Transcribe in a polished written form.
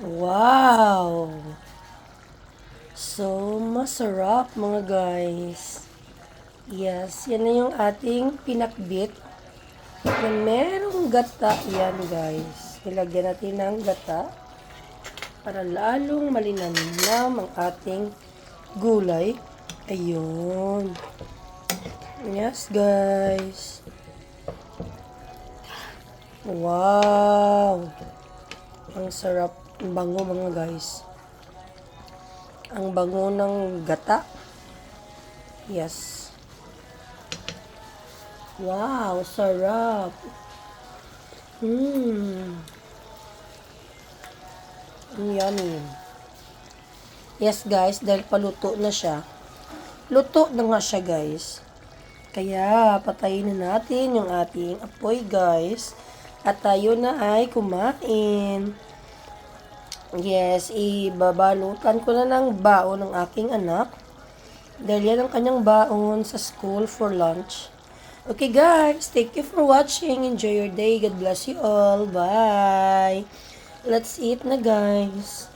Wow! So, masarap mga guys. Yes, yan na yung ating pinakbit. Na merong gata yan guys. Nilagyan natin ng gata para lalong malinamnam ang ating gulay. Ayun. Yes guys. Wow! Ang sarap. Ang bango mga guys. Ang bango ng gata. Yes. Wow, sarap. Ang yummy. Yes guys, dahil paluto na siya. Luto na nga siya guys. Kaya patayin na natin yung ating apoy guys. At tayo na ay kumain. Yes, ibabalutan ko na ng baon ng aking anak. Dahil yan ang kanyang baon sa school for lunch. Okay guys, thank you for watching. Enjoy your day. God bless you all. Bye. Let's eat na guys.